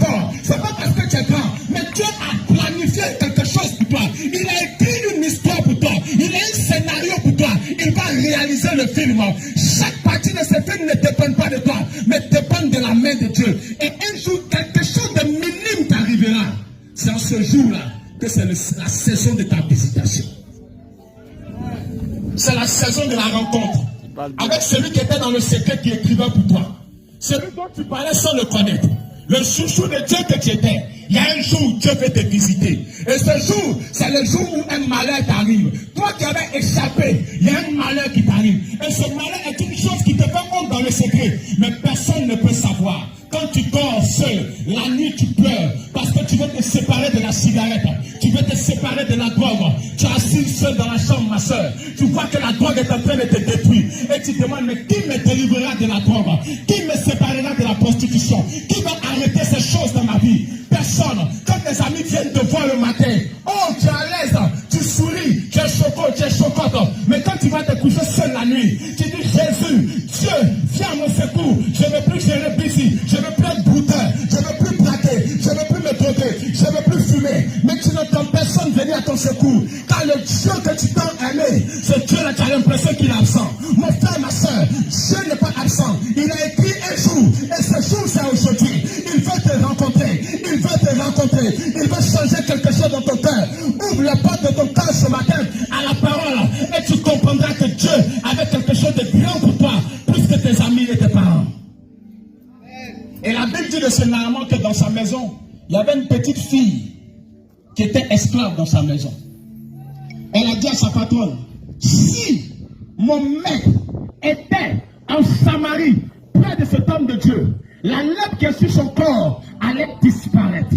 fort, c'est pas parce que tu es grand, mais Dieu a planifié quelque chose pour toi. Il a écrit une histoire pour toi. Il a un scénario pour toi. Il va réaliser le film. Chaque partie de ce film ne dépend pas de toi, mais dépend de la main de Dieu. Et un jour, quelque chose de minime t'arrivera. C'est en ce jour-là que c'est la saison de ta visitation. C'est la saison de la rencontre avec celui qui était dans le secret qui écrivait pour toi. Celui dont tu parlais sans le connaître. Le chouchou de Dieu que tu étais. Il y a un jour où Dieu veut te visiter. Et ce jour, c'est le jour où un malheur t'arrive. Toi qui avais échappé, il y a un malheur qui t'arrive. Et ce malheur est une chose qui te fait honte dans le secret. Mais personne ne peut savoir. Quand tu dors seul, la nuit tu pleures parce que tu veux te séparer de la cigarette, tu veux te séparer de la drogue. Tu es assis seul dans la chambre, ma soeur. Tu vois que la drogue est en train de te détruire. Et tu te demandes, mais qui me délivrera de la drogue? Qui me séparera de la prostitution? Qui va arrêter ces choses dans ma vie? Personne. Quand tes amis viennent te voir le matin, oh, tu es à l'aise, tu souris, tu es chocolat, tu es chocotte. Mais quand tu vas te coucher seul la nuit, tu dis, Jésus, Dieu, viens à mon secours. Je ne veux plus gérer busy, je ne veux plus être brouteur, je ne veux plus braquer, je ne veux plus me droguer, je ne veux plus fumer. Mais tu n'entends personne venir à ton secours. Car le Dieu que tu t'as aimé, ce Dieu-là, tu as l'impression qu'il est absent. Mon frère, ma soeur, Dieu n'est pas absent. Il a écrit un jour, et ce jour, c'est aujourd'hui. Il veut te rencontrer, il veut te rencontrer, il veut changer quelque chose dans ton cœur. Ouvre la porte de ton cœur ce matin à la parole, et tu comprendras que Dieu avait quelque chose de grand pour toi, plus que tes amis et tes parents. Et la Bible dit de ce Naaman que dans sa maison, il y avait une petite fille qui était esclave dans sa maison. Elle a dit à sa patronne, si mon maître était en Samarie, près de cet homme de Dieu, la lèpre qui est sur son corps allait disparaître.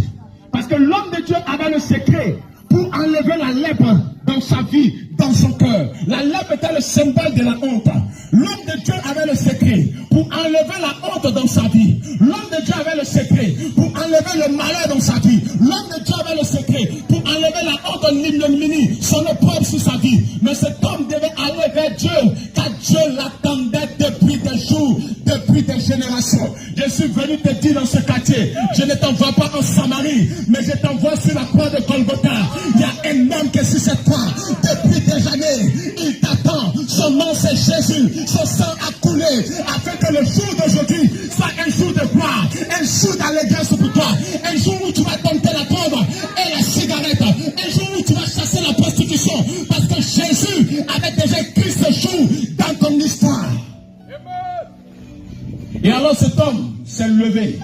Parce que l'homme de Dieu avait le secret pour enlever la lèpre dans sa vie, dans son cœur. La lèpre était le symbole de la honte. L'homme de Dieu avait le secret pour enlever la honte dans sa vie. L'homme de Dieu avait le secret pour enlever le malheur dans sa vie. L'homme de Dieu avait le secret pour enlever la honte en l'ignominie, son opprobre sur sa vie. Mais cet homme devait aller vers Dieu, car Dieu l'attendait depuis des jours, depuis des générations. Je suis venu te dire dans ce quartier, je ne t'envoie pas en Samarie, mais je t'envoie sur la croix de Golgotha. Il y a un homme qui est sur cette croix depuis des années. Il t'attend. Son nom c'est Jésus. Son sang a coulé afin que le jour d'aujourd'hui soit un jour de gloire, un jour d'allégresse pour toi, un jour où tu vas dompter la drogue et la cigarette, un jour où tu vas chasser la prostitution, parce que Jésus avait déjà écrit ce jour dans ton histoire. Et alors cet homme s'est levé.